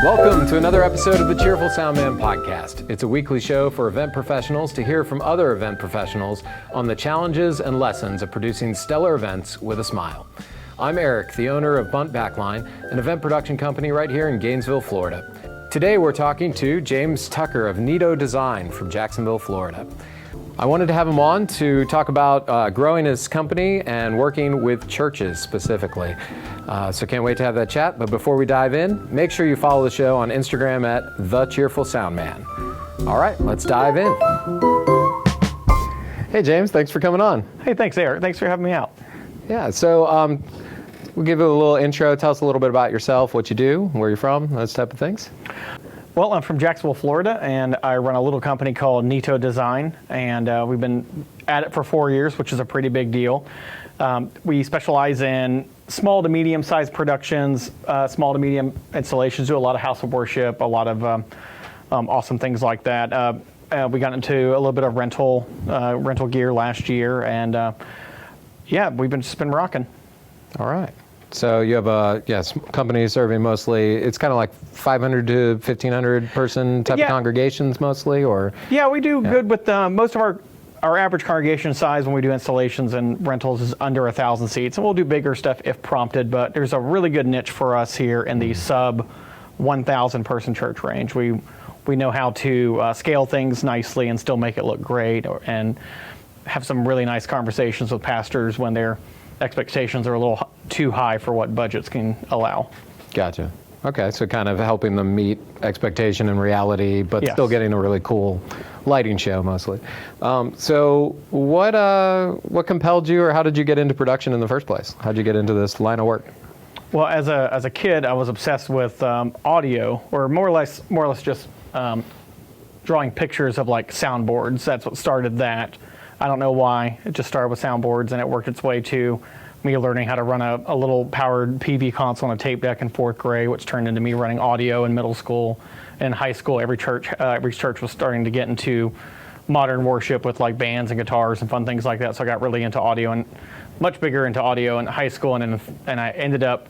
Welcome to another episode of the Cheerful Soundman podcast. It's a weekly show for event professionals to hear from other event professionals on the challenges and lessons of producing stellar events with a smile. I'm Eric, the owner of Backline, an event production company right here in Gainesville, Florida. Today we're talking to James Tucker of Neato Design from Jacksonville, Florida. I wanted to have him on to talk about growing his company and working with churches specifically. So can't wait to have that chat. But before we dive in, make sure you follow the show on Instagram at The Cheerful Soundman. All right, let's dive in. Hey James, thanks for coming on. Hey, thanks Eric. Thanks for having me out. Yeah, so we'll give you a little intro. Tell us a little bit about yourself, what you do, where you're from, those type of things. Well, I'm from Jacksonville, Florida, and I run a little company called Neato Design, and we've been at it for 4 years, which is a pretty big deal. We specialize in small to medium-sized productions, small to medium installations, do a lot of house of worship, a lot of awesome things like that. We got into a little bit of rental gear last year, and yeah, we've just been rocking. All right. So you have a company serving mostly, it's kind of like 500 to 1,500 person type of congregations mostly, or? Yeah, we do good with most of our average congregation size when we do installations and rentals is under 1,000 seats, and we'll do bigger stuff if prompted, but there's a really good niche for us here in the sub 1,000 person church range. We know how to scale things nicely and still make it look great, and have some really nice conversations with pastors when their expectations are a little too high for what budgets can allow. Gotcha. Okay, so kind of helping them meet expectation and reality, but still getting a really cool lighting show mostly. So what compelled you, or how did you get into production in the first place? How did you get into this line of work? Well, as a kid, I was obsessed with audio, or more or less just drawing pictures of like soundboards. That's what started that. I don't know why. It just started with soundboards, and it worked its way to me learning how to run a little powered PV console on a tape deck in fourth grade, which turned into me running audio in middle school. In high school, every church was starting to get into modern worship with like bands and guitars and fun things like that. So I got really into audio, and much bigger into audio in high school, and I ended up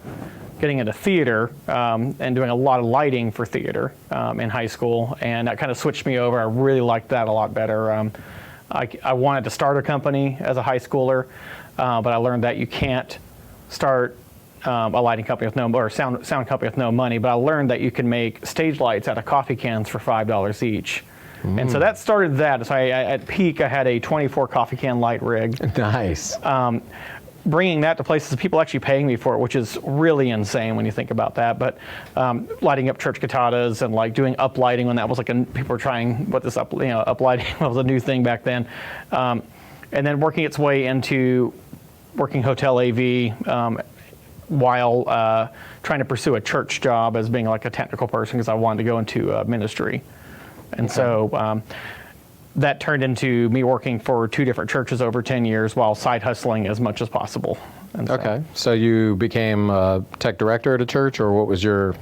getting into theater and doing a lot of lighting for theater in high school, and that kind of switched me over. I really liked that a lot better. I wanted to start a company as a high schooler, but I learned that you can't start a lighting company or sound company with no money. But I learned that you can make stage lights out of coffee cans for $5 each. And so that started that. So at peak, I had a 24 coffee can light rig. Nice. Bringing that to places, people actually paying me for it, which is really insane when you think about that. But lighting up church cantatas and like doing uplighting when that was like people were trying uplighting was a new thing back then, and then working its way into working hotel AV while trying to pursue a church job as being like a technical person because I wanted to go into ministry, and so. That turned into me working for 2 different churches over 10 years while side hustling as much as possible. And okay, so you became a tech director at a church, or what was your,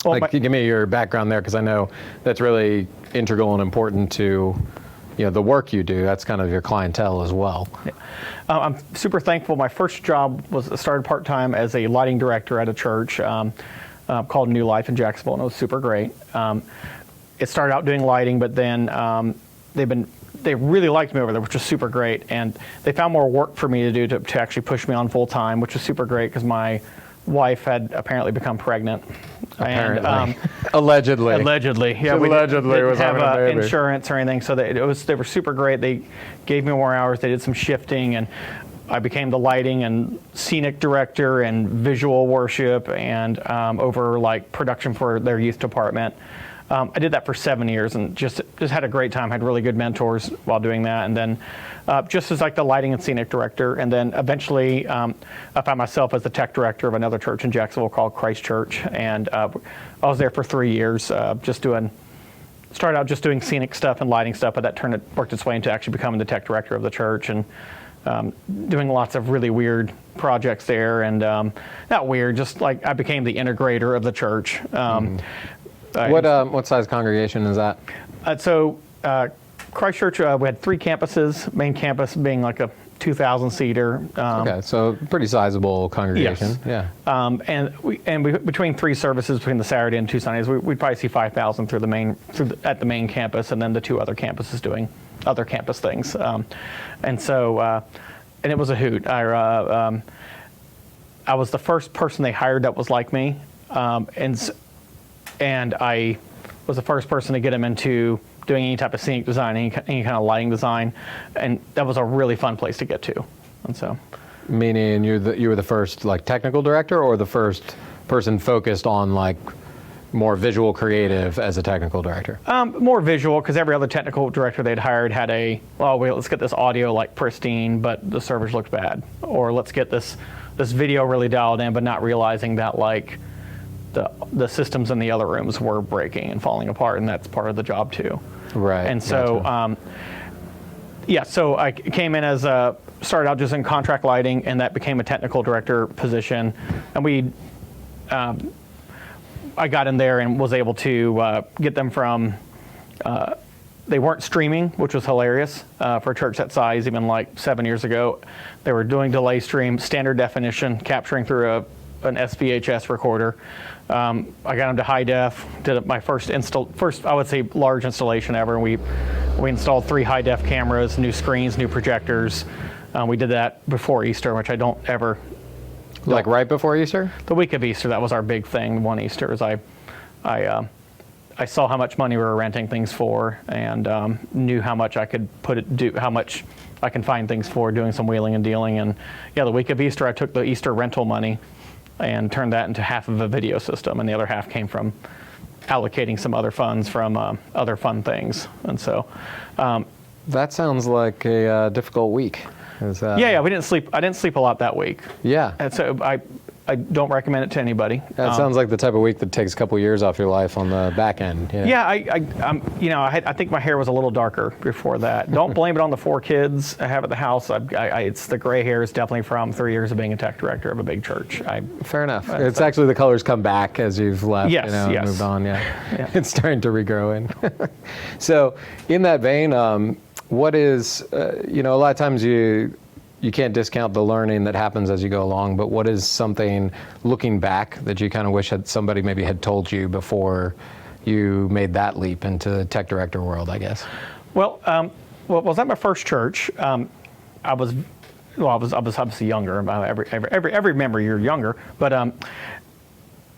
give me your background there, because I know that's really integral and important to the work you do. That's kind of your clientele as well. Yeah. I'm super thankful. My first job started part-time as a lighting director at a church called New Life in Jacksonville, and it was super great. It started out doing lighting, but then they really liked me over there, which was super great, and they found more work for me to do to actually push me on full time, which was super great because my wife had apparently become pregnant. Apparently. And, allegedly. Yeah, we didn't have having insurance or anything, so they were super great. They gave me more hours. They did some shifting, and I became the lighting and scenic director and visual worship and over like production for their youth department. I did that for 7 years and just had a great time. Had really good mentors while doing that, and then just as like the lighting and scenic director, and then eventually I found myself as the tech director of another church in Jacksonville called Christ Church, and I was there for 3 years, started out just doing scenic stuff and lighting stuff, but that worked its way into actually becoming the tech director of the church and doing lots of really weird projects there, and not weird, just like I became the integrator of the church. What size congregation is that? So Christ Church, we had 3 campuses, main campus being like 2,000 seater. Okay, so pretty sizable congregation. Yes. Yeah. Between 3 services, between the Saturday and 2 Sundays, we'd probably see 5,000 at the main campus, and then the 2 other campuses doing other campus things. And it was a hoot. I was the first person they hired that was like me, and I was the first person to get him into doing any type of scenic design, any kind of lighting design, and that was a really fun place to get to. And so, meaning you were the first like technical director, or the first person focused on like more visual creative as a technical director? More visual, because every other technical director they'd hired had let's get this audio like pristine, but the servers looked bad, or let's get this video really dialed in, but not realizing that like the systems in the other rooms were breaking and falling apart, and that's part of the job too. Right. And so, so I came in started out just in contract lighting, and that became a technical director position. And I got in there and was able to get them from, they weren't streaming, which was hilarious for a church that size, even like 7 years ago. They were doing delay stream, standard definition, capturing through an SVHS recorder. I got them to high def, did my first I would say large installation ever. We installed 3 high def cameras, new screens, new projectors. We did that before Easter, which I don't ever. Like right before Easter? The week of Easter, that was our big thing. One Easter is I saw how much money we were renting things for, and knew how much I could how much I can find things for doing some wheeling and dealing. And yeah, the week of Easter, I took the Easter rental money and turned that into half of a video system, and the other half came from allocating some other funds from other fun things. And so that sounds like a difficult week. Yeah, we didn't sleep. I didn't sleep a lot that week. Yeah. And so I don't recommend it to anybody. That sounds like the type of week that takes a couple years off your life on the back end. Yeah, I think my hair was a little darker before that. Don't blame it on the 4 kids I have at the house. It's the gray hair is definitely from 3 years of being a tech director of a big church. Fair enough. It's actually the colors come back as you've left. Yes, yes. Moved on. Yeah. It's starting to regrow in. So, in that vein, what is a lot of times you can't discount the learning that happens as you go along, but what is something looking back that you kind of wish somebody maybe had told you before you made that leap into the tech director world, I guess? Well, was at my first church. I was obviously younger. Every member you're younger, but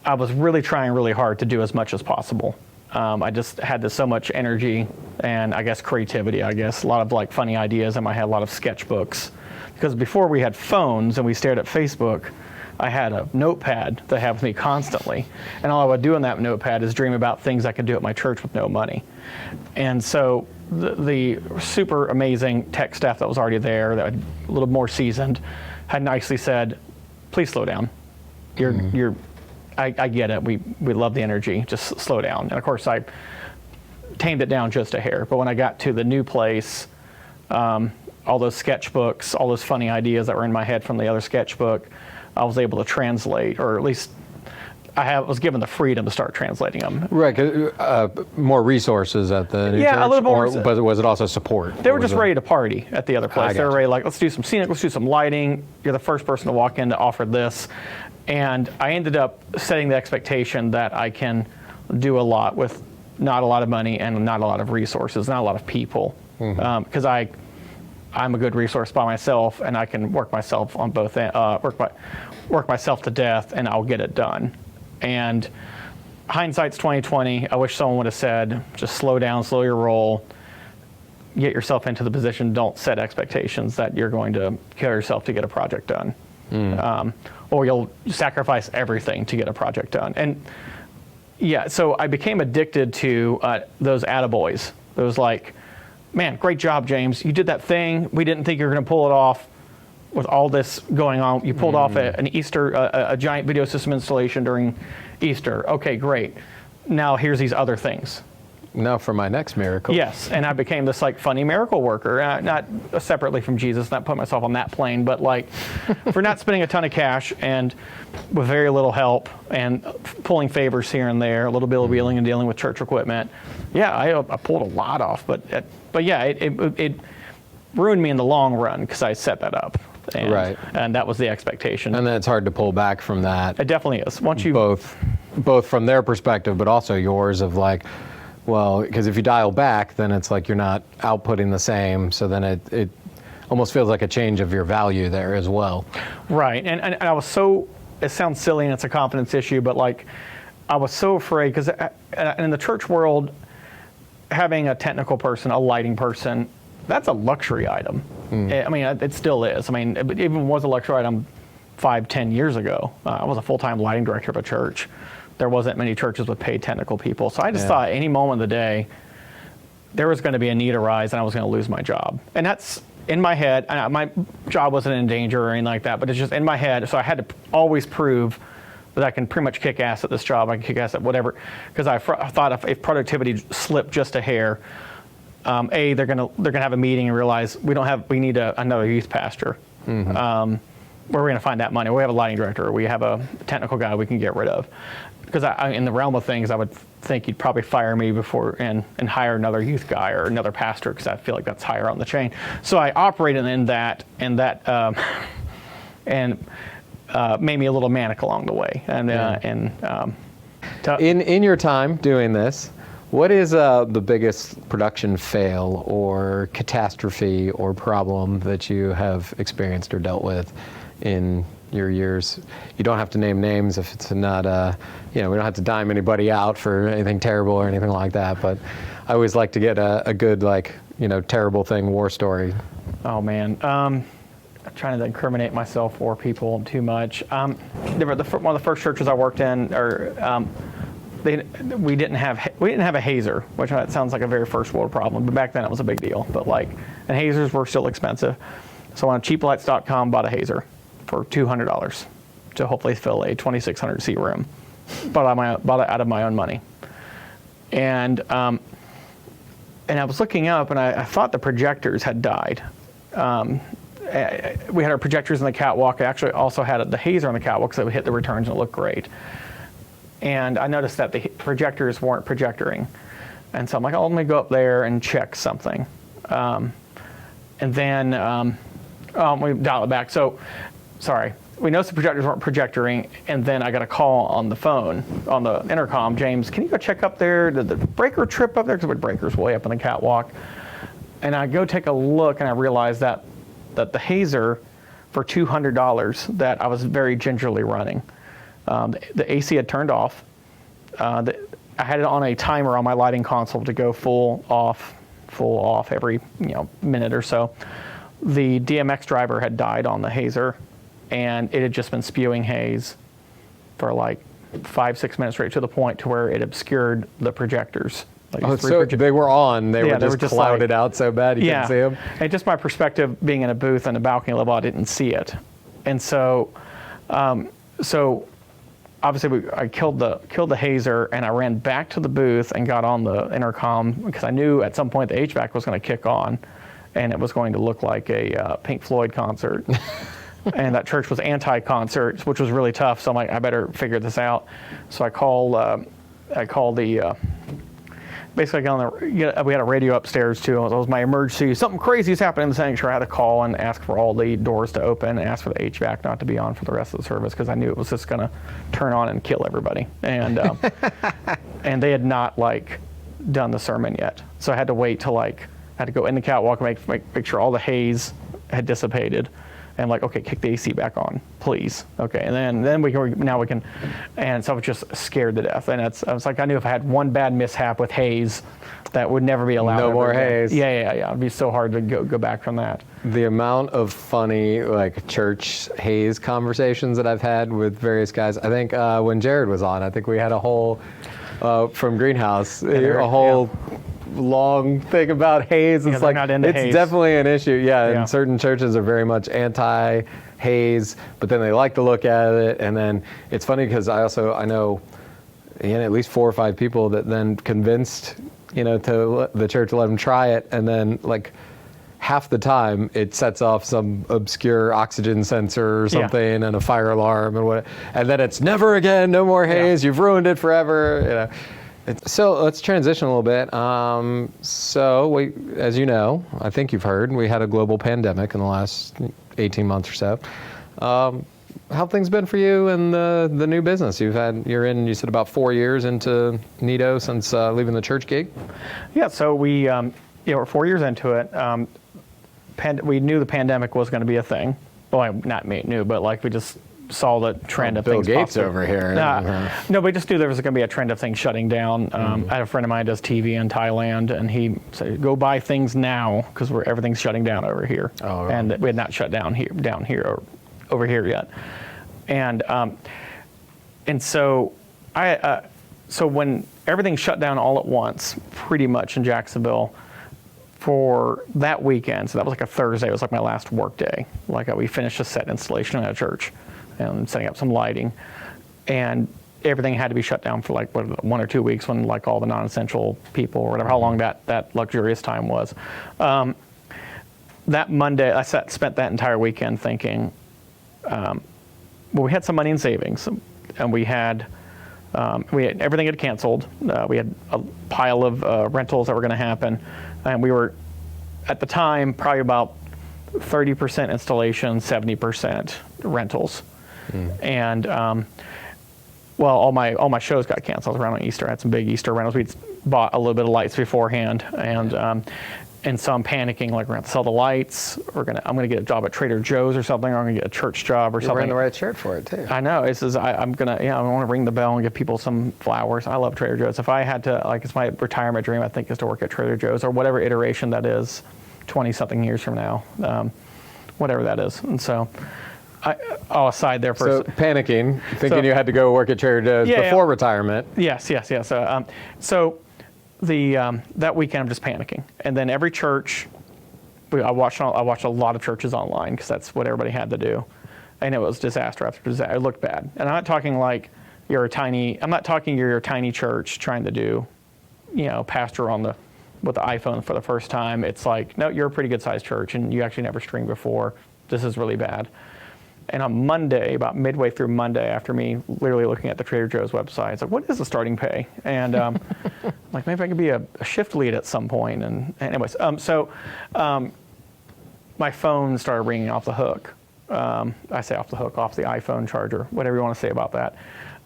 I was really trying really hard to do as much as possible. I just had so much energy and I guess creativity. A lot of like funny ideas in my head, a lot of sketchbooks. Because before we had phones and we stared at Facebook, I had a notepad that had with me constantly. And all I would do in that notepad is dream about things I could do at my church with no money. And so the super amazing tech staff that was already there, that was a little more seasoned, had nicely said, please slow down. I get it. We love the energy. Just slow down. And of course, I tamed it down just a hair. But when I got to the new place, all those sketchbooks, all those funny ideas that were in my head from the other sketchbook, I was able to translate, or at least was given the freedom to start translating them. Right, more resources at the new church, a little more. But was it also support? They were just ready to party at the other place. They were ready, like, let's do some scenic, let's do some lighting. You're the first person to walk in to offer this. And I ended up setting the expectation that I can do a lot with not a lot of money and not a lot of resources, not a lot of people. Because I'm a good resource by myself, and I can work myself on both work myself to death, and I'll get it done. And hindsight's 20/20. I wish someone would have said, just slow down, slow your roll, get yourself into the position. Don't set expectations that you're going to kill yourself to get a project done, or you'll sacrifice everything to get a project done. And yeah, so I became addicted to those attaboys. Those like, man, great job, James. You did that thing. We didn't think you were going to pull it off with all this going on. You pulled off an Easter, a giant video system installation during Easter. Okay, great. Now here's these other things. Now for my next miracle. Yes, and I became this like funny miracle worker, not separately from Jesus, not put myself on that plane, but like for not spending a ton of cash and with very little help and pulling favors here and there, a little bit of wheeling and dealing with church equipment. Yeah, I pulled a lot off, but yeah, ruined me in the long run because I set that up. And, Right. And that was the expectation. And then it's hard to pull back from that. It definitely is. Once you Both from their perspective, but also yours of like, well, because if you dial back, then it's like you're not outputting the same. So then it almost feels like a change of your value there as well. Right. And I was so, it sounds silly and it's a confidence issue, but like I was so afraid because in the church world, having a technical person, a lighting person, that's a luxury item. I mean, it still is. I mean, it even was a luxury item 5-10 years ago. I was a full-time lighting director of a church. There wasn't many churches with paid technical people. So I just thought any moment of the day, there was going to be a need arise and I was going to lose my job. And that's in my head. My job wasn't in danger or anything like that, but it's just in my head. So I had to always prove that I can pretty much kick ass at this job. I can kick ass at whatever. Because I thought if productivity slipped just a hair, they're gonna have a meeting and realize we need another youth pastor. Where we're gonna find that money? We have a lighting director. We have a technical guy we can get rid of. Because in the realm of things, I would think you'd probably fire me before and hire another youth guy or another pastor because I feel like that's higher on the chain. So I operated in that made me a little manic along the way. In your time doing this, what is the biggest production fail or catastrophe or problem that you have experienced or dealt with in your years? You don't have to name names if it's not, we don't have to dime anybody out for anything terrible or anything like that, but I always like to get a good, terrible thing, war story. Oh man. I'm trying to incriminate myself or people too much. One of the first churches I worked in, we didn't have a Hazer, which sounds like a very first world problem, but back then it was a big deal. But and Hazers were still expensive. So on cheaplights.com bought a Hazer for $200 to hopefully fill a 2,600 seat room. Bought it out of my own money. And I was looking up and I thought the projectors had died. We had our projectors in the catwalk. I actually also had the Hazer on the catwalk so it would hit the returns and it looked great. And I noticed that the projectors weren't projectoring. And so I'm like, let me go up there and check something. And then we dial it back. So, sorry. We noticed the projectors weren't projectoring, and then I got a call on the phone, on the intercom. James, can you go check up there? Did the breaker trip up there? Because the breaker's way up on the catwalk. And I go take a look, and I realized that the Hazer for $200 that I was very gingerly running. The AC had turned off. I had it on a timer on my lighting console to go full off every minute or so. The DMX driver had died on the Hazer, and it had just been spewing haze for 5-6 minutes straight to the point to where it obscured the projectors. So they were on. They were just clouded out so bad you couldn't see them. And just my perspective, being in a booth on the balcony level, I didn't see it, and so obviously I killed the Hazer, and I ran back to the booth and got on the intercom because I knew at some point the HVAC was going to kick on, and it was going to look like a Pink Floyd concert. And that church was anti-concert, which was really tough. So I'm like, I better figure this out. So I called basically we had a radio upstairs too. It was my emergency. Something crazy is happening in the sanctuary. I had to call and ask for all the doors to open and ask for the HVAC not to be on for the rest of the service because I knew it was just going to turn on and kill everybody. And and they had not done the sermon yet. So I had to wait till I had to go in the catwalk and make sure all the haze had dissipated. And okay, kick the AC back on, please. Okay, and then we can, and so I was just scared to death. And I was like, I knew if I had one bad mishap with haze, that would never be allowed. No more haze. Yeah. It'd be so hard to go back from that. The amount of funny church haze conversations that I've had with various guys. I think when Jared was on, I think we had a whole from Greenhouse, long thing about haze. It's it's haze. Definitely an issue. And certain churches are very much anti-haze, but then they like to look at it. And then it's funny because I know at least 4 or 5 people that then convinced to the church to let them try it, and then half the time it sets off some obscure oxygen sensor or something and a fire alarm and then it's never again, no more haze. You've ruined it forever. So let's transition a little bit. As you know, I think you've heard, we had a global pandemic in the last 18 months or so. How have things been for you and the new business? You said about 4 years into Neato since leaving the church gig? Yeah, so we're 4 years into it. We knew the pandemic was going to be a thing. Well, not me, knew, but like we just saw the trend of Bill things. Gates over here. No, we just knew there was going to be a trend of things shutting down. I had a friend of mine who does TV in Thailand, and he said, "Go buy things now because everything's shutting down over here." Oh, right. And we had not shut down here or over here yet. And so so when everything shut down all at once, pretty much in Jacksonville, for that weekend, so that was like a Thursday, it was like my last work day. Like we finished a set installation at a church and setting up some lighting, and everything had to be shut down for like 1 or 2 weeks when like all the non-essential people or whatever, how long that luxurious time was. That Monday, I spent that entire weekend thinking, we had some money in savings, and we had everything had canceled. We had a pile of rentals that were going to happen, and we were at the time probably about 30% installation, 70% rentals. And all my shows got canceled around Easter. I had some big Easter rentals. We'd bought a little bit of lights beforehand, and so I'm panicking, like we're going to sell the lights. I'm going to get a job at Trader Joe's or something. Or I'm going to get a church job or something. You're wearing the right shirt for it too. I know. I want to ring the bell and give people some flowers. I love Trader Joe's. If I had to, it's my retirement dream, I think, is to work at Trader Joe's or whatever iteration that is, 20-something years from now, whatever that is. And so, I'll aside there for. So panicking, thinking you had to go work at Trader Joe's before retirement. Yes. So that weekend I'm just panicking, and then every church, I watched a lot of churches online because that's what everybody had to do, and it was disaster after disaster. It looked bad, and I'm not talking you're a tiny church trying to do, pastor with the iPhone for the first time. It's like, no, you're a pretty good sized church, and you actually never streamed before. This is really bad. And on Monday, about midway through Monday, after me literally looking at the Trader Joe's website, it's like, what is the starting pay? And like, maybe I could be a shift lead at some point. And anyways, my phone started ringing off the hook. I say off the hook, off the iPhone charger, whatever you want to say about that.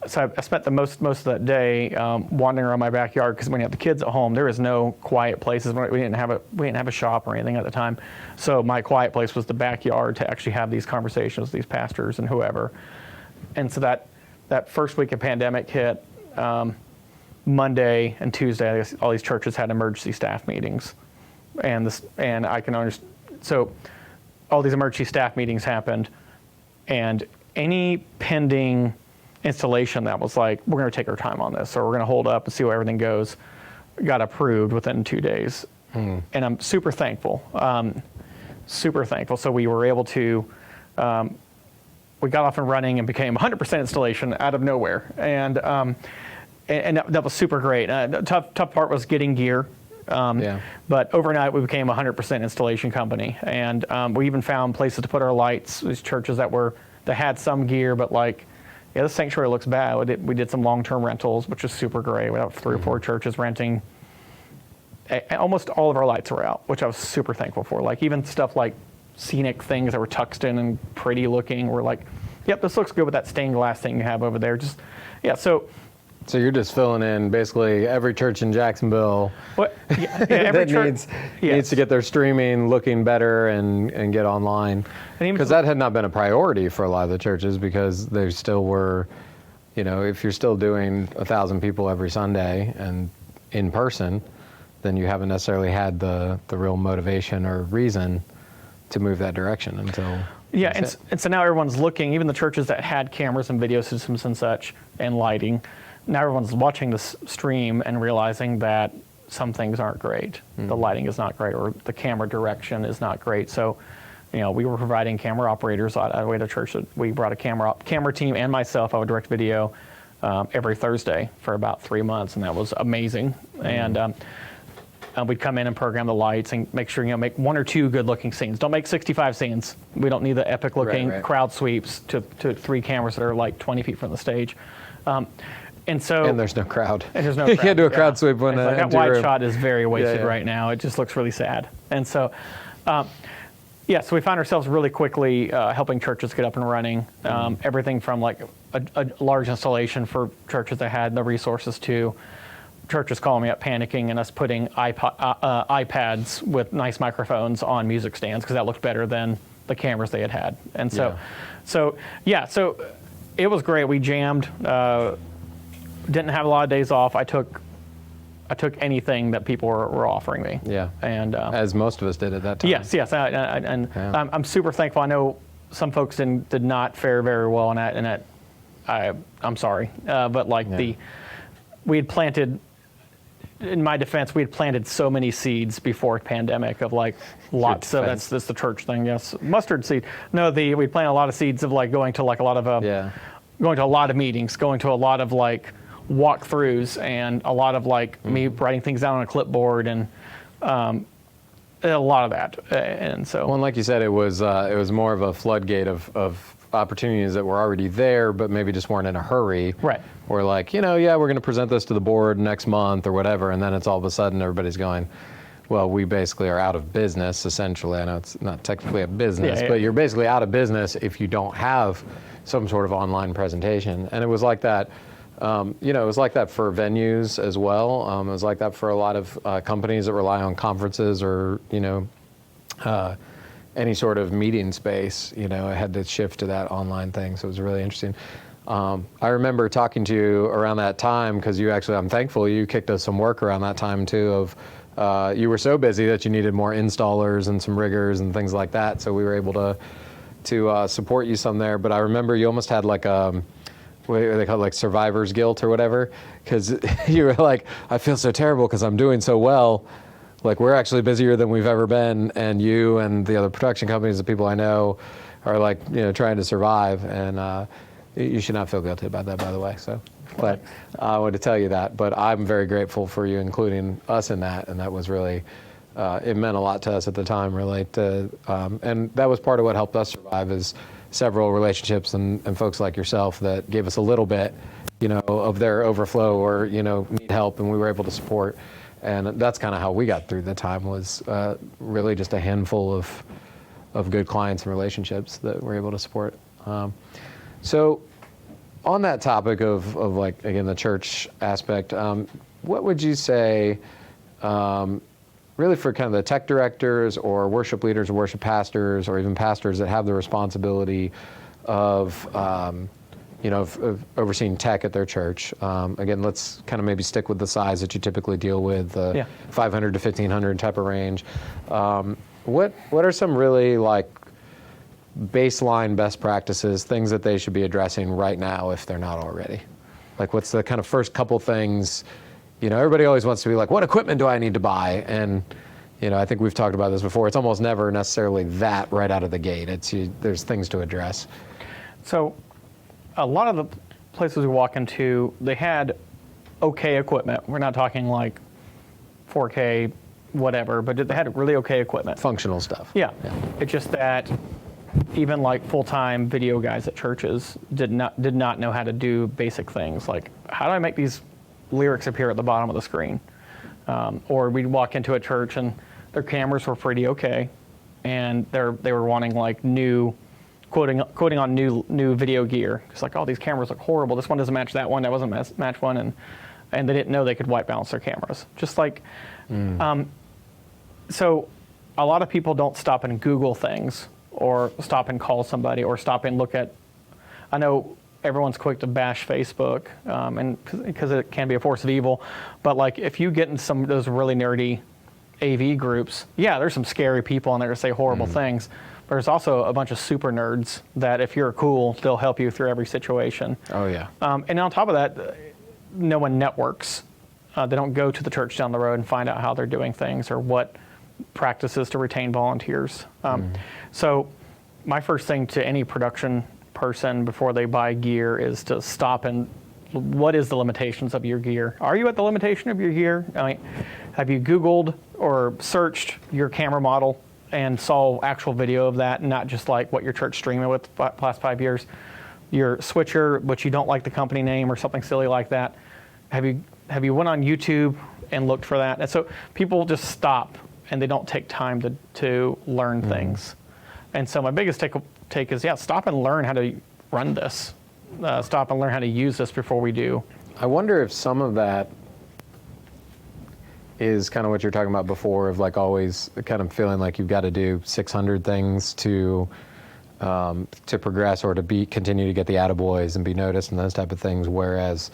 So I spent the most of that day wandering around my backyard, because when you have the kids at home, there is no quiet places. We didn't have a shop or anything at the time. So my quiet place was the backyard to actually have these conversations with these pastors and whoever. And so that first week of pandemic hit, Monday and Tuesday, I guess all these churches had emergency staff meetings, and I can understand. So all these emergency staff meetings happened, and any pending installation that was like, we're going to take our time on this, or we're going to hold up and see where everything goes, got approved within 2 days. And I'm super thankful. So we were able to, we got off and running and became 100% installation out of nowhere. And that was super great. The tough part was getting gear. But overnight we became a 100% installation company. And we even found places to put our lights, these churches that had some gear, but like, the sanctuary looks bad. We did some long-term rentals, which was super great. We had 3 or 4 churches renting. Almost all of our lights were out, which I was super thankful for. Like even stuff like scenic things that were tucked in and pretty looking were like, yep, this looks good with that stained glass thing you have over there. So you're just filling in basically every church in Jacksonville every that needs to get their streaming looking better and get online. Because that had not been a priority for a lot of the churches, because they still were, if you're still doing 1,000 people every Sunday and in person, then you haven't necessarily had the real motivation or reason to move that direction until. Yeah, and so now everyone's looking, even the churches that had cameras and video systems and such and lighting. Now everyone's watching this stream and realizing that some things aren't great. The lighting is not great, or the camera direction is not great. So, we were providing camera operators. We had a church that we brought a camera team and myself. I would direct video every Thursday for about 3 months, and that was amazing. And we'd come in and program the lights and make sure, make 1 or 2 good-looking scenes. Don't make 65 scenes. We don't need the epic-looking crowd sweeps to 3 cameras that are like 20 feet from the stage. And so And there's no crowd. And there's no You crowd. can't do a crowd sweep when it's like that empty wide room. shot is very wasted yeah. right now. It just looks really sad. And so, so we found ourselves really quickly helping churches get up and running. Everything from like a large installation for churches that had the resources to churches calling me up panicking and us putting iPads with nice microphones on music stands because that looked better than the cameras they had. And so it was great. We jammed. Didn't have a lot of days off. I took anything that people were offering me. Yeah. And as most of us did at that time. Yes. I'm super thankful. I know some folks did not fare very well in that, and I'm sorry. But we had planted. In my defense, we had planted so many seeds before pandemic of like lots of that's the church thing. Yes, mustard seed. No, we planted a lot of seeds of like going to like a lot of going to a lot of meetings, going to a lot of like walkthroughs, and a lot of like me writing things down on a clipboard and a lot of that. And so, well, and like you said, it was more of a floodgate of opportunities that were already there, but maybe just weren't in a hurry. Right. Or like, we're going to present this to the board next month or whatever, and then it's all of a sudden everybody's going, well, we basically are out of business, essentially. I know it's not technically a business, but you're basically out of business if you don't have some sort of online presentation. And it was like that, it was like that for venues as well. It was like that for a lot of companies that rely on conferences or, any sort of meeting space, it had to shift to that online thing. So it was really interesting. I remember talking to you around that time because I'm thankful you kicked us some work around that time too of, you were so busy that you needed more installers and some riggers and things like that. So we were able to support you some there. But I remember you almost had like what do they call it, like survivor's guilt or whatever, because you were like, I feel so terrible because I'm doing so well. Like, we're actually busier than we've ever been, and you and the other production companies, the people I know, are like, trying to survive. And you should not feel guilty about that, by the way. So, but I wanted to tell you that. But I'm very grateful for you including us in that, and that was really, it meant a lot to us at the time, really. And that was part of what helped us survive is several relationships and folks like yourself that gave us a little bit, of their overflow or, need help, and we were able to support. And that's kind of how we got through the time was really just a handful of good clients and relationships that we're able to support. So on that topic of like, again, the church aspect, what would you say really for kind of the tech directors or worship leaders or worship pastors or even pastors that have the responsibility of of overseeing tech at their church. Again, let's kind of maybe stick with the size that you typically deal with, 500 to 1,500 type of range. What are some really like baseline best practices, things that they should be addressing right now if they're not already? Like, what's the kind of first couple things? Everybody always wants to be like, what equipment do I need to buy? And I think we've talked about this before. It's almost never necessarily that right out of the gate. There's things to address. So a lot of the places we walk into, they had okay equipment. We're not talking like 4K, whatever, but they had really okay equipment. Functional stuff. Yeah. It's just that even like full-time video guys at churches did not know how to do basic things like, how do I make these lyrics appear at the bottom of the screen? Or we'd walk into a church and their cameras were pretty okay, and they were wanting like new, quoting on new video gear. It's like, oh, these cameras look horrible. This one doesn't match that one. That doesn't match one, and they didn't know they could white balance their cameras. Just like, so a lot of people don't stop and Google things, or stop and call somebody, or stop and look at. I know everyone's quick to bash Facebook, and because it can be a force of evil, but like if you get in some of those really nerdy AV groups, there's some scary people in there to say horrible things. But there's also a bunch of super nerds that if you're cool, they'll help you through every situation. Oh yeah. And on top of that, no one networks. They don't go to the church down the road and find out how they're doing things or what practices to retain volunteers. So my first thing to any production person before they buy gear is to stop and what is the limitations of your gear? Are you at the limitation of your gear? I mean, have you Googled or searched your camera model and saw actual video of that, and not just like what your church streaming with the past 5 years? your switcher, but you don't like the company name or something silly like that, have you went on YouTube and looked for that? And so people just stop and they don't take time to learn things. And so my biggest take is, stop and learn how to run this. Stop and learn how to use this before we do. I wonder if some of that is kind of what you're talking about before, of like always kind of feeling like you've got to do 600 things to progress or to continue to get the attaboys and be noticed and those type of things. Whereas,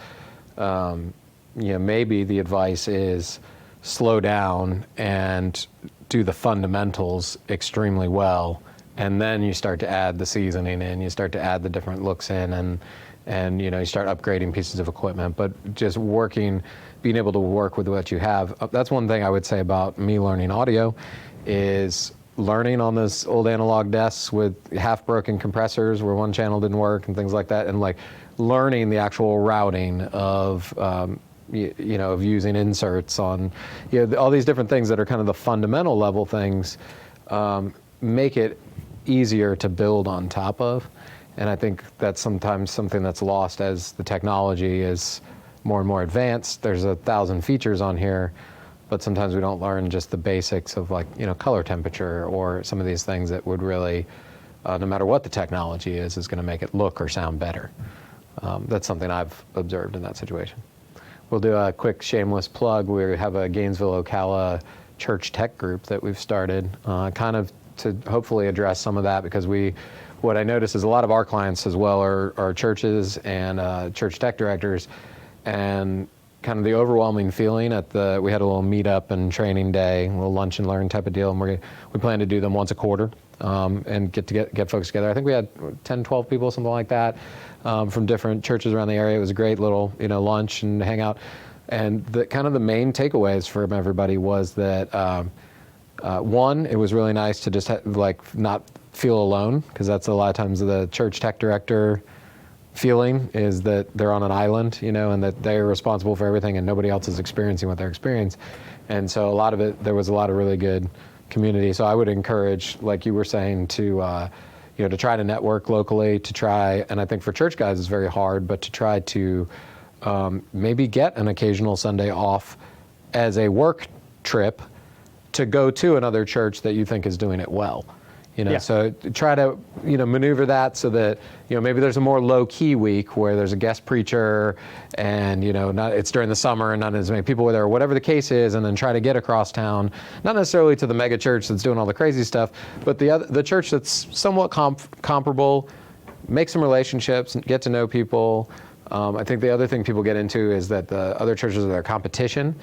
maybe the advice is slow down and do the fundamentals extremely well, and then you start to add the seasoning in, you start to add the different looks in, and you start upgrading pieces of equipment. But just being able to work with what you have. That's one thing I would say about me learning audio, is learning on those old analog desks with half-broken compressors where one channel didn't work and things like that, and like learning the actual routing of of using inserts on, all these different things that are kind of the fundamental level things, make it easier to build on top of. And I think that's sometimes something that's lost as the technology is more and more advanced. There's 1,000 features on here, but sometimes we don't learn just the basics of like, color temperature or some of these things that would really, no matter what the technology is going to make it look or sound better. That's something I've observed in that situation. We'll do a quick shameless plug. We have a Gainsville, Ocala church tech group that we've started, kind of to hopefully address some of that, because what I notice is a lot of our clients as well are churches and church tech directors, and kind of the overwhelming feeling we had a little meetup and training day, a little lunch and learn type of deal, and we plan to do them once a quarter, and get folks together. I think we had 10, 12 people, something like that, from different churches around the area. It was a great little lunch and hangout. And the main takeaways from everybody was that one, it was really nice to just not feel alone, because that's a lot of times the church tech director feeling, is that they're on an island, and that they're responsible for everything and nobody else is experiencing what they're experiencing. And so there was a lot of really good community. So I would encourage, like you were saying, to try to network locally, and I think for church guys it's very hard, but to try to maybe get an occasional Sunday off as a work trip to go to another church that you think is doing it well. So try to maneuver that so that maybe there's a more low-key week where there's a guest preacher, and it's during the summer and not as many people there, or whatever the case is, and then try to get across town, not necessarily to the mega church that's doing all the crazy stuff, but the church that's somewhat comparable, make some relationships and get to know people. I think the other thing people get into is that the other churches are their competition,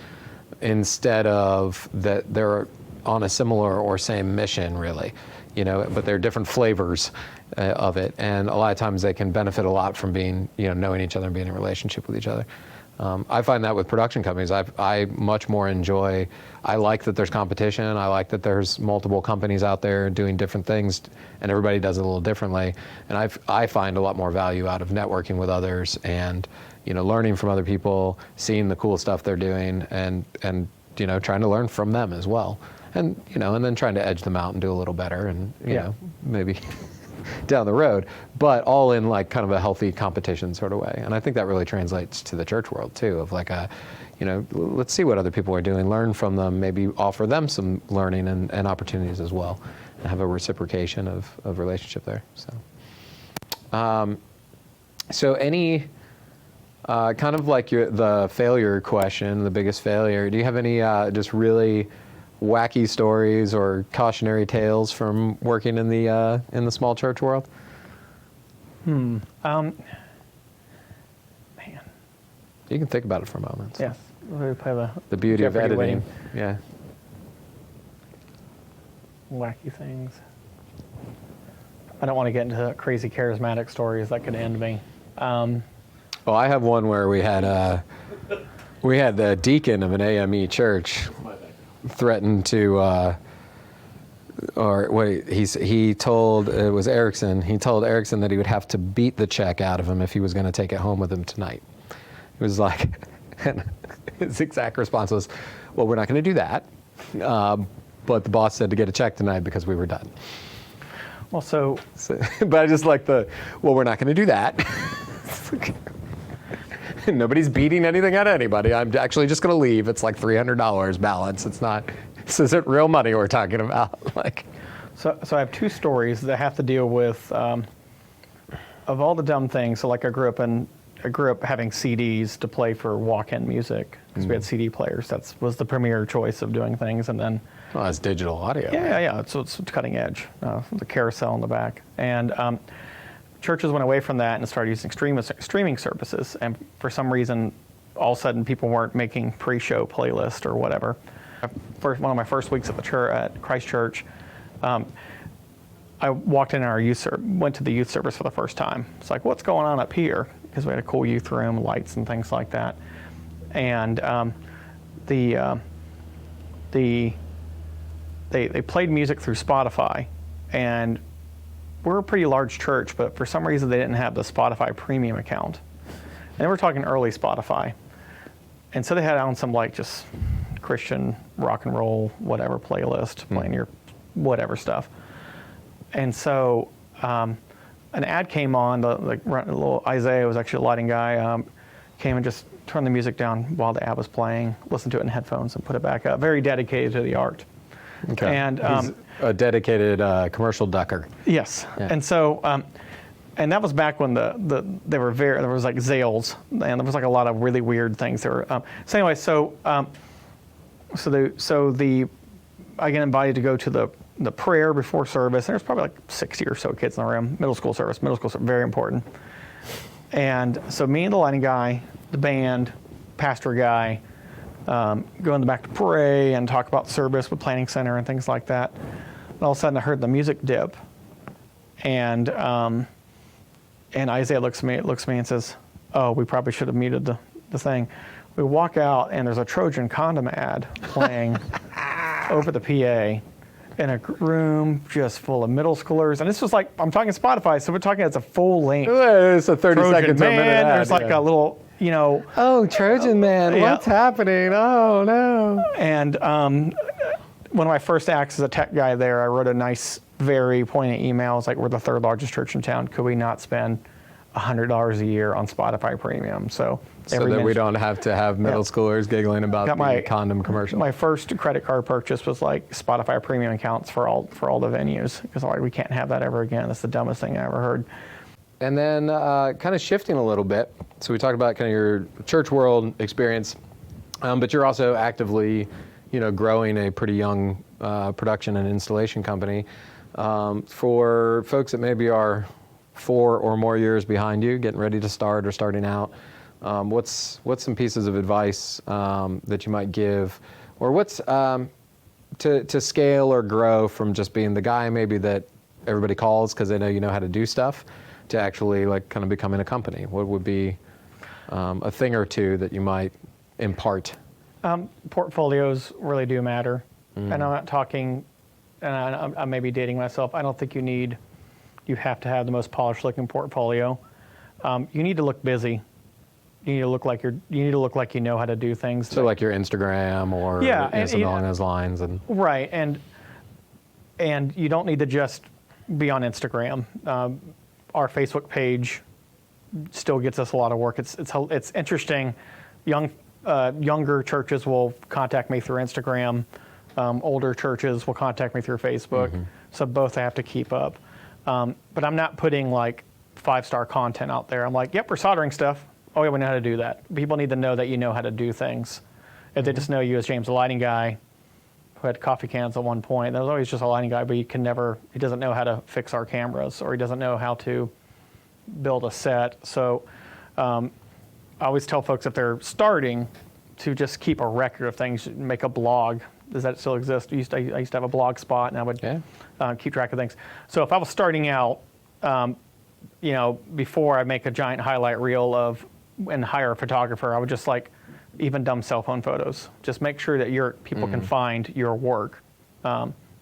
instead of that they're on a similar or same mission, really. But they're different flavors of it, and a lot of times they can benefit a lot from being, knowing each other and being in a relationship with each other. I find that with production companies, I much more enjoy. I like that there's competition. I like that there's multiple companies out there doing different things, and everybody does it a little differently. And I find a lot more value out of networking with others, and learning from other people, seeing the cool stuff they're doing, and trying to learn from them as well. And and then trying to edge them out and do a little better, and maybe down the road, but all in like kind of a healthy competition sort of way. And I think that really translates to the church world too, of like let's see what other people are doing, learn from them, maybe offer them some learning and opportunities as well, and have a reciprocation of relationship there. So any kind of like the failure question, the biggest failure, do you have any just really wacky stories or cautionary tales from working in the small church world? Man. You can think about it for a moment. Yes. We play the beauty Jeopardy of editing. winning. Yeah. Wacky things. I don't want to get into crazy charismatic stories that could end me. Well, I have one where we had the deacon of an AME church threatened to, he told, it was Erickson, he told Erickson that he would have to beat the check out of him if he was going to take it home with him tonight. It was like, and his exact response was, well, we're not going to do that, but the boss said to get a check tonight because we were done. Well, so But I just like we're not going to do that. Nobody's beating anything out of anybody. I'm actually just going to leave. It's like $300 balance. It's not, this isn't real money we're talking about. So I have two stories that have to deal with, of all the dumb things. So like I grew up having CDs to play for walk-in music because we had CD players. That was the premier choice of doing things. And then, well, that's digital audio. Yeah. So it's cutting edge. The carousel in the back, and churches went away from that and started using streaming services. And for some reason, all of a sudden, people weren't making pre-show playlist or whatever. One of my first weeks at the church at Christ Church, I walked in our went to the youth service for the first time. It's like, what's going on up here? Because we had a cool youth room, lights and things like that. And they played music through Spotify, and we're a pretty large church, but for some reason they didn't have the Spotify premium account. And we're talking early Spotify. And so they had on some like just Christian rock and roll, whatever playlist, playing your whatever stuff. And so an ad came on, the little Isaiah was actually a lighting guy, came and just turned the music down while the ad was playing, listened to it in headphones and put it back up. Very dedicated to the art. Okay. And he's a dedicated commercial ducker. Yes. Yeah. And so, and that was back when there was like Zales, and there was like a lot of really weird things there. So anyway, I get invited to go to the prayer before service, and there's probably like 60 or so kids in the room. Middle school service, very important. And so me and the lighting guy, the band, pastor guy, go in the back to pray and talk about service with planning center and things like that. And all of a sudden I heard the music dip, and Isaiah looks at me and says, "Oh, we probably should have muted the thing." We walk out and there's a Trojan condom ad playing over the PA in a room just full of middle schoolers. And this was like, I'm talking Spotify, so we're talking it's a full length. It's a 30 Trojan seconds to a minute ad. There's like a little, oh, Trojan Man, yeah. What's happening? Oh, no. And one of my first acts as a tech guy there, I wrote a nice, very poignant email. It's like, we're the third largest church in town. Could we not spend $100 a year on Spotify Premium? So that we don't have to have middle schoolers giggling about the condom commercial. My first credit card purchase was like Spotify Premium accounts for all the venues, because we can't have that ever again. That's the dumbest thing I ever heard. And then kind of shifting a little bit. So we talked about kind of your church world experience, but you're also actively, growing a pretty young production and installation company. For folks that maybe are 4 or more years behind you, getting ready to start or starting out, what's some pieces of advice that you might give, or what's to scale or grow from just being the guy maybe that everybody calls because they know you know how to do stuff, to actually like kind of becoming a company? What would be a thing or two that you might impart? Portfolios really do matter. And I'm not talking, and I may be dating myself, I don't think you have to have the most polished looking portfolio. You need to look busy. You need to look like you know how to do things. So like your Instagram or something along those lines. And right, and you don't need to just be on Instagram. Our Facebook page still gets us a lot of work. It's interesting. Younger churches will contact me through Instagram. Older churches will contact me through Facebook. Mm-hmm. So both have to keep up. But I'm not putting like 5-star content out there. I'm like, yep, we're soldering stuff. Oh yeah, we know how to do that. People need to know that you know how to do things. If they just know you as James, the lighting guy, who had coffee cans at one point, that was always just a lighting guy, but he doesn't know how to fix our cameras, or he doesn't know how to build a set. So I always tell folks if they're starting to just keep a record of things, make a blog. Does that still exist? I used to have a blog spot, and I would keep track of things. So if I was starting out, before I make a giant highlight reel and hire a photographer, I would just like even dumb cell phone photos. Just make sure that people can find your work,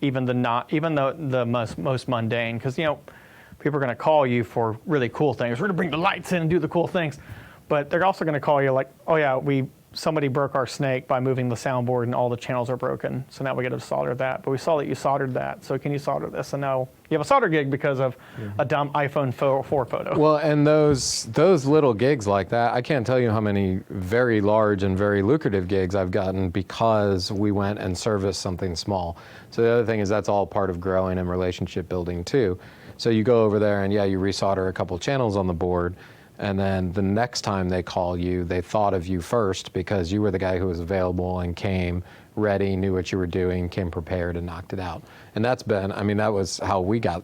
even the most mundane, because people are going to call you for really cool things. We're going to bring the lights in and do the cool things, but they're also going to call you like, oh yeah, we somebody broke our snake by moving the soundboard and all the channels are broken. So now we got to solder that. But we saw that you soldered that. So can you solder this? And now you have a solder gig because of a dumb iPhone 4 photo. Well, and those little gigs like that, I can't tell you how many very large and very lucrative gigs I've gotten because we went and serviced something small. So the other thing is that's all part of growing and relationship building too. So you go over there and yeah, you resolder a couple channels on the board. And then the next time they call you, they thought of you first because you were the guy who was available and came ready, knew what you were doing, came prepared and knocked it out. And that's been, I mean, that was how we got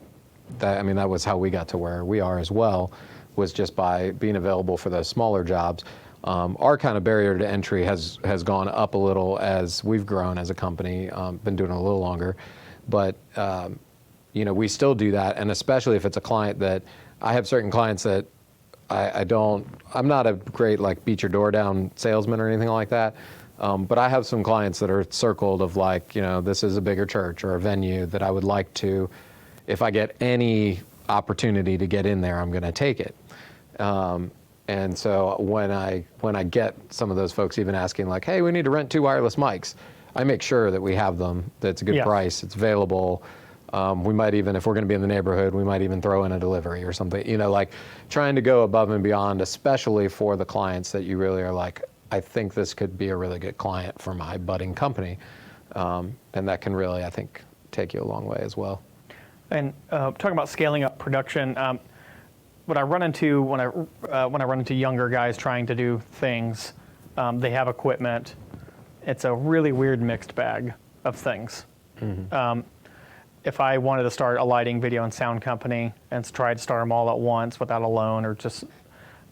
to where we are as well, was just by being available for those smaller jobs. Our kind of barrier to entry has gone up a little as we've grown as a company, been doing it a little longer. But, we still do that. And especially if it's a client that, I have certain clients that I'm not a great like beat your door down salesman or anything like that. But I have some clients that are circled of like, this is a bigger church or a venue that I would like to, if I get any opportunity to get in there, I'm going to take it. And so when I get some of those folks even asking like, hey, we need to rent 2 wireless mics, I make sure that we have them, that's a good price, it's available. We might even, if we're going to be in the neighborhood, we might even throw in a delivery or something, like trying to go above and beyond, especially for the clients that you really are like, I think this could be a really good client for my budding company. And that can really, I think, take you a long way as well. And talking about scaling up production, what I run into when I run into younger guys trying to do things, they have equipment. It's a really weird mixed bag of things. Mm-hmm. If I wanted to start a lighting, video, and sound company and try to start them all at once without a loan or just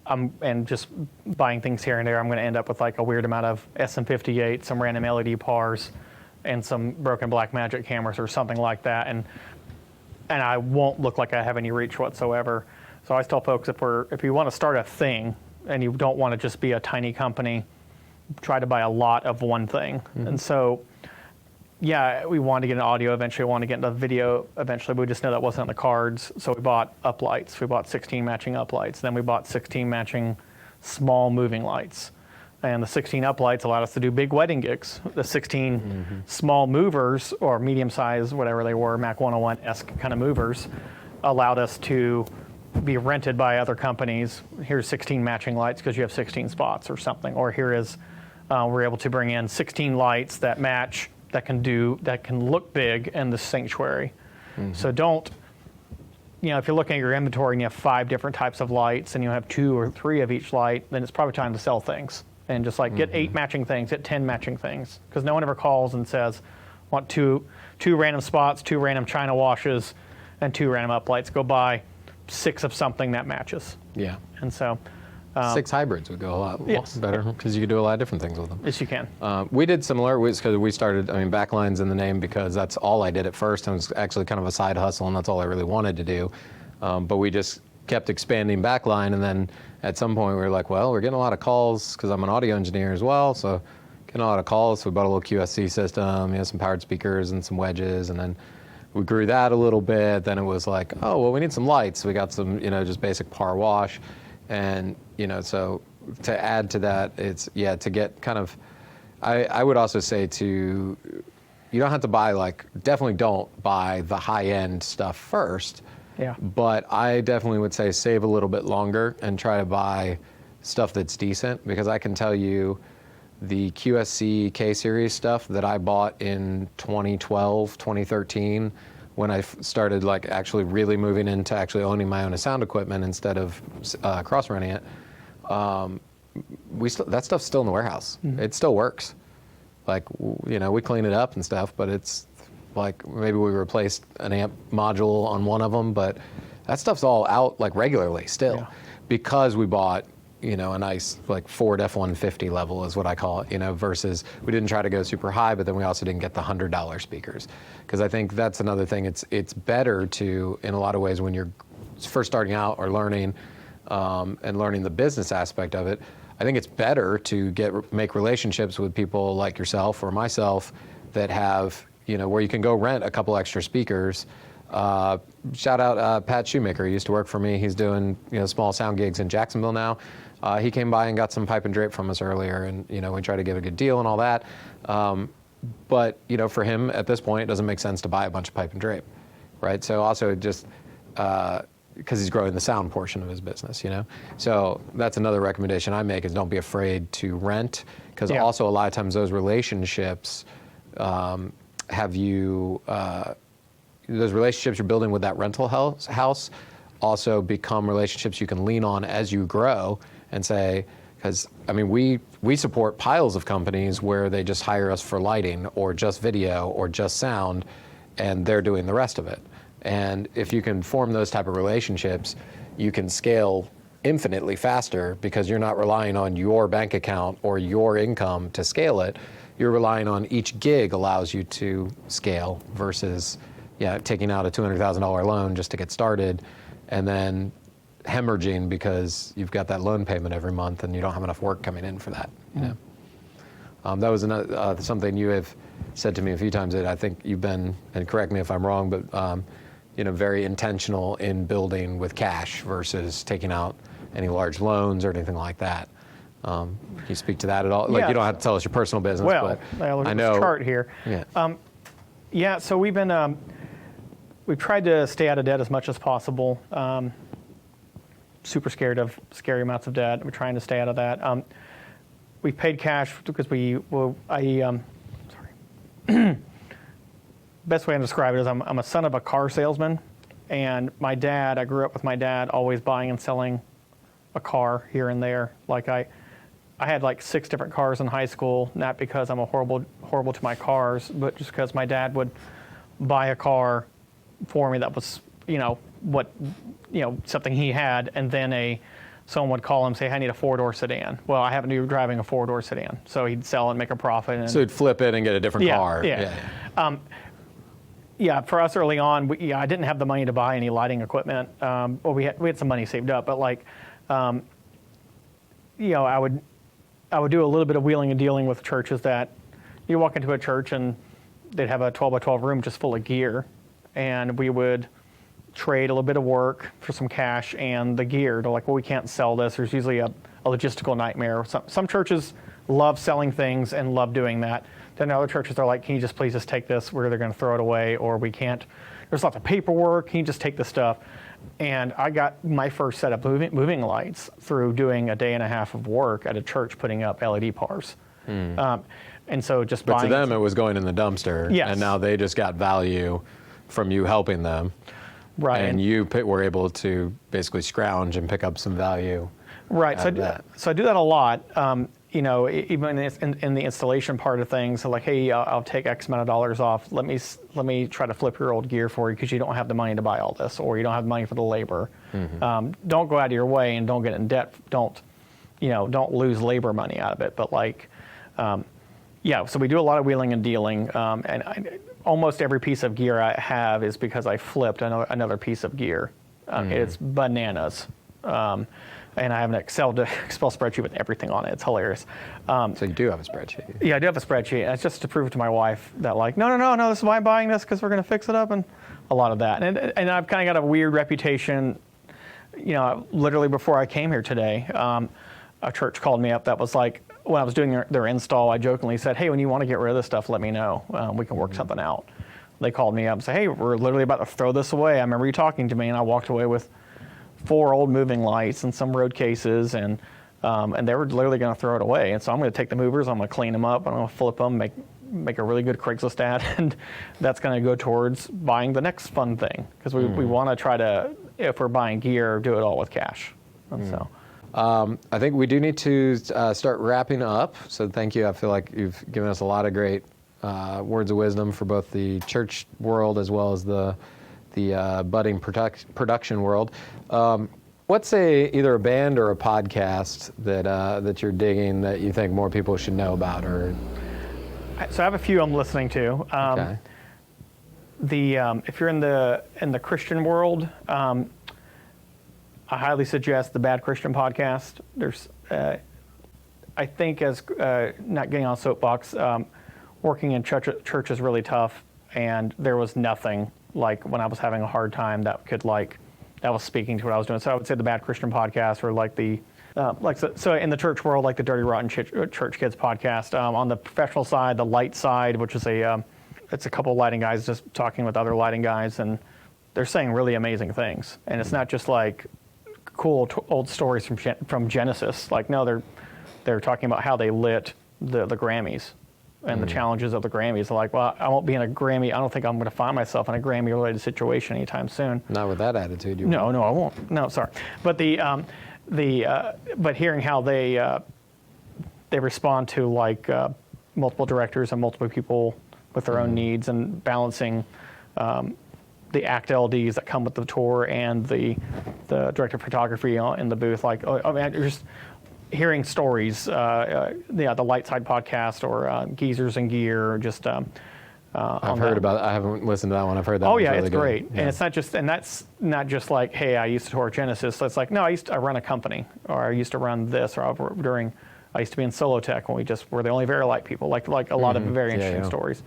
buying things here and there, I'm going to end up with like a weird amount of SM58, some random LED pars, and some broken Blackmagic cameras or something like that, and I won't look like I have any reach whatsoever. So I tell folks if you want to start a thing and you don't want to just be a tiny company, try to buy a lot of one thing. Mm-hmm. And so, yeah, we wanted to get into audio eventually, we wanted to get into video eventually, but we just know that wasn't on the cards. So we bought uplights. We bought 16 matching uplights. Then we bought 16 matching small moving lights. And the 16 uplights allowed us to do big wedding gigs. The 16 small movers, or medium size, whatever they were, Mac 101-esque kind of movers, allowed us to be rented by other companies. Here's 16 matching lights because you have 16 spots or something. Or here is, we're able to bring in 16 lights that match, that can look big in the sanctuary. Mm-hmm. So don't, if you're looking at your inventory and you have 5 different types of lights and you have 2 or 3 of each light, then it's probably time to sell things. And just like get 8 matching things, get 10 matching things. Because no one ever calls and says, want two random spots, 2 random China washes, and 2 random uplights. Go buy 6 of something that matches. Yeah. And so 6 hybrids would go a lot better because you could do a lot of different things with them. Yes, you can. We did similar because we started, Backline's in the name because that's all I did at first. And it was actually kind of a side hustle and that's all I really wanted to do. But we just kept expanding Backline, and then at some point we were like, well, we're getting a lot of calls because I'm an audio engineer as well, so getting a lot of calls. So we bought a little QSC system, some powered speakers and some wedges, and then we grew that a little bit. Then it was like, oh, well, we need some lights. We got some, just basic par wash, and so to add to that, it's to get kind of, I would also say you don't have to definitely don't buy the high end stuff first. Yeah. But I definitely would say save a little bit longer and try to buy stuff that's decent, because I can tell you the QSC K-Series stuff that I bought in 2012, 2013, when I started actually really moving into actually owning my own sound equipment instead of cross-running it, that stuff's still in the warehouse. Mm-hmm. It still works. We clean it up and stuff, but it's maybe we replaced an amp module on one of them, but that stuff's all out regularly still, because we bought a nice Ford F-150 level is what I call it, versus we didn't try to go super high, but then we also didn't get the $100 speakers, because I think that's another thing. It's better to, in a lot of ways, when you're first starting out or learning and learning the business aspect of it, I think it's better to make relationships with people like yourself or myself that have, where you can go rent a couple extra speakers Shout out Pat Shoemaker. He used to work for me. He's doing small sound gigs in Jacksonville now. He came by and got some pipe and drape from us earlier, and we tried to get a good deal and all that. But for him at this point, it doesn't make sense to buy a bunch of pipe and drape, right? So also just because he's growing the sound portion of his business, So that's another recommendation I make is don't be afraid to rent, because also a lot of times those relationships those relationships you're building with that rental house also become relationships you can lean on as you grow and say, because we support piles of companies where they just hire us for lighting or just video or just sound, and they're doing the rest of it. And if you can form those type of relationships, you can scale infinitely faster because you're not relying on your bank account or your income to scale it. You're relying on each gig allows you to scale versus taking out a $200,000 loan just to get started and then hemorrhaging because you've got that loan payment every month and you don't have enough work coming in for that. That was something you have said to me a few times that I think you've been, and correct me if I'm wrong, but very intentional in building with cash versus taking out any large loans or anything like that. Can you speak to that at all? Like you don't have to tell us your personal business, well, but I know this chart here. Yeah. So we've tried to stay out of debt as much as possible. Super scared of scary amounts of debt. We're trying to stay out of that. We paid cash because best way to describe it is I'm a son of a car salesman, and I grew up with my dad always buying and selling a car here and there. Like I had like 6 different cars in high school, not because I'm horrible to my cars, but just because my dad would buy a car for me that was, something he had, and then someone would call him and say, hey, I need a 4-door sedan. Well, I happen to be driving a 4-door sedan. So he'd sell and make a profit. And, so he'd flip it and get a different car. For us early on, I didn't have the money to buy any lighting equipment. We had some money saved up, but I would do a little bit of wheeling and dealing with churches that you walk into a church and they'd have a 12 by 12 room just full of gear, and we would trade a little bit of work for some cash and the gear. They're like, well, we can't sell this. There's usually a logistical nightmare. Some churches love selling things and love doing that. Then other churches are like, can you just please just take this? We're either going to throw it away or we can't. There's lots of paperwork. Can you just take the stuff? And I got my first set of moving lights through doing a day and a half of work at a church putting up LED pars. And so just but buying. To them, it was going in the dumpster. Yes. And now they just got value from you helping them. Right. And you were able to basically scrounge and pick up some value. Right. So I do that a lot. Even in the installation part of things, so like, hey, I'll take X amount of dollars off. Let me try to flip your old gear for you because you don't have the money to buy all this, or you don't have the money for the labor. Don't go out of your way and don't get in debt. Don't lose labor money out of it. But so we do a lot of wheeling and dealing, and almost every piece of gear I have is because I flipped another piece of gear. It's bananas. And I have an Excel spreadsheet with everything on it. It's hilarious. So you do have a spreadsheet? Yeah, I do have a spreadsheet. It's just to prove to my wife that no, this is why I'm buying this, because we're going to fix it up, and a lot of that. And I've kind of got a weird reputation. Literally before I came here today, a church called me up that was like, when I was doing their install, I jokingly said, hey, when you want to get rid of this stuff, let me know. We can work something out. They called me up and said, hey, we're literally about to throw this away. I remember you talking to me, and I walked away with 4 old moving lights and some road cases, and they were literally going to throw it away. And so I'm going to take the movers, I'm going to clean them up, I'm going to flip them, make a really good Craigslist ad, and that's going to go towards buying the next fun thing, because we want to try to, if we're buying gear, do it all with cash. And so. I think we do need to start wrapping up. So thank you. I feel like you've given us a lot of great words of wisdom for both the church world as well as the budding production world. What's either a band or a podcast that you're digging that you think more people should know about? Or so I have a few I'm listening to. Okay. If you're in the Christian world, I highly suggest the Bad Christian podcast. There's, I think, as not getting on a soapbox, working in church is really tough, and there was nothing like when I was having a hard time that was speaking to what I was doing. So I would say the Bad Christian podcast, or like the so in the church world, like the Dirty Rotten Church Kids podcast. On the professional side, the light side, which is it's a couple of lighting guys just talking with other lighting guys, and they're saying really amazing things. And it's not just like cool old stories from Genesis. Like, no, they're talking about how they lit the Grammys and the challenges of the Grammys. They're like, well, I won't be in a Grammy. I don't think I'm going to find myself in a Grammy-related situation anytime soon. Not with that attitude. No, I won't. No, sorry. But but hearing how they respond to like multiple directors and multiple people with their own needs, and balancing the act LDs that come with the tour and the director of photography in the booth. Like, I mean, just hearing stories, the Light Side podcast, or Geezers and Gear, or just I've heard about it. I haven't listened to that one. I've heard that. Oh yeah, really it's great. Yeah. And it's not just, and that's not just like, hey, I used to tour Genesis. So it's like, no, I run a company, or I used to run this, or I used to be in Solotech when we just were the only Verilight people. Like a lot of very interesting stories.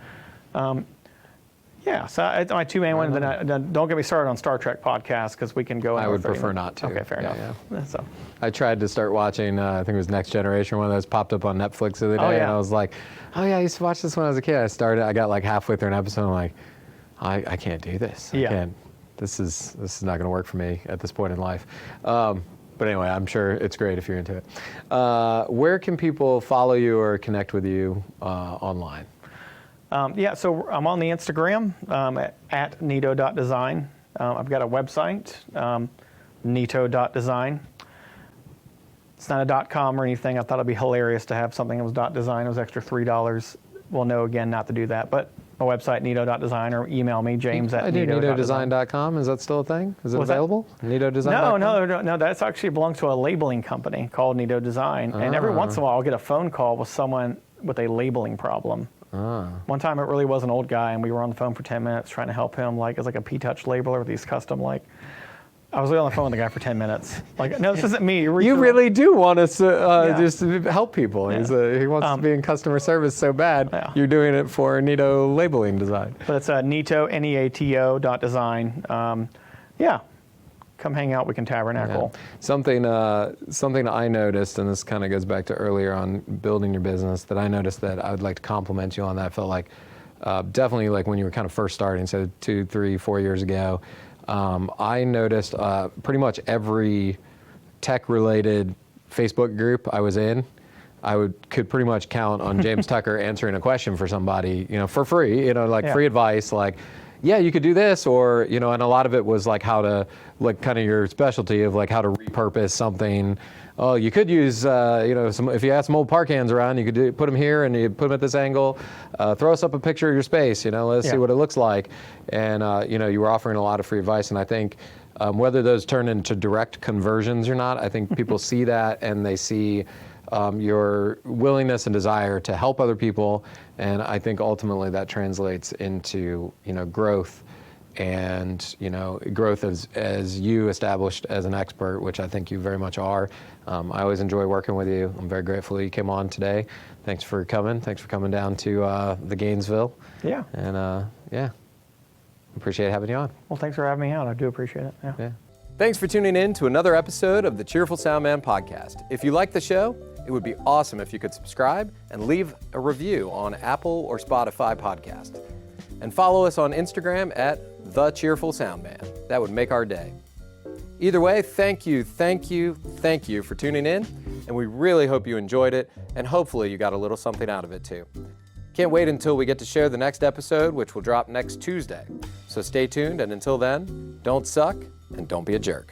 Yeah, so my two main ones. Then don't get me started on Star Trek podcasts, because we can go. I would prefer not to. Okay, fair enough. Yeah. So I tried to start watching. I think it was Next Generation, one of those popped up on Netflix the other day, and I was like, oh yeah, I used to watch this when I was a kid. I got like halfway through an episode, and I'm like, I can't do this. I can't. This is not going to work for me at this point in life. But anyway, I'm sure it's great if you're into it. Where can people follow you or connect with you online? So I'm on the Instagram at Neato.design. I've got a website, Neato.design. It's not a .com or anything. I thought it'd be hilarious to have something that was .design. It was extra $3. Well, no, again, not to do that. But my website, Neato.design, or email me, James at Neato.design.com. Is that still a thing? Is it available? Neato.design.com? No. That's actually belongs to a labeling company called Neato Design. And every once in a while, I'll get a phone call with someone with a labeling problem. One time it really was an old guy, and we were on the phone for 10 minutes trying to help him. Like, it's like a P-Touch labeler with these custom, like, I was really on the phone with the guy for 10 minutes. Like, no, this isn't me. You really do want us to just help people. He wants to be in customer service so bad. You're doing it for Neato labeling design. But it's Neato, Neato.design. Come hang out. We can tabernacle. Yeah. Something I noticed, and this kind of goes back to earlier on building your business, that I noticed that I would like to compliment you on that. I felt like definitely like when you were kind of first starting, so 2, 3, 4 years ago, I noticed pretty much every tech-related Facebook group I was in, could pretty much count on James Tucker answering a question for somebody, for free, free advice, like, yeah, you could do this, or, and a lot of it was like how to, like kind of your specialty of like how to repurpose something. Oh, you could use, if you have some old park cans around, you could put them here and you put them at this angle. Throw us up a picture of your space, let's see what it looks like. And, you were offering a lot of free advice. And I think whether those turn into direct conversions or not, I think people see that, and they see your willingness and desire to help other people. And I think ultimately that translates into, growth, and, growth as you established as an expert, which I think you very much are. I always enjoy working with you. I'm very grateful you came on today. Thanks for coming. Thanks for coming down to the Gainsville. Yeah. And appreciate having you on. Well, thanks for having me out. I do appreciate it. Yeah. Thanks for tuning in to another episode of the Cheerful Soundman podcast. If you like the show, it would be awesome if you could subscribe and leave a review on Apple or Spotify podcast. And follow us on Instagram at The Cheerful Soundman. That would make our day. Either way, thank you for tuning in, and we really hope you enjoyed it, and hopefully you got a little something out of it too. Can't wait until we get to share the next episode, which will drop next Tuesday. So stay tuned, and until then, don't suck and don't be a jerk.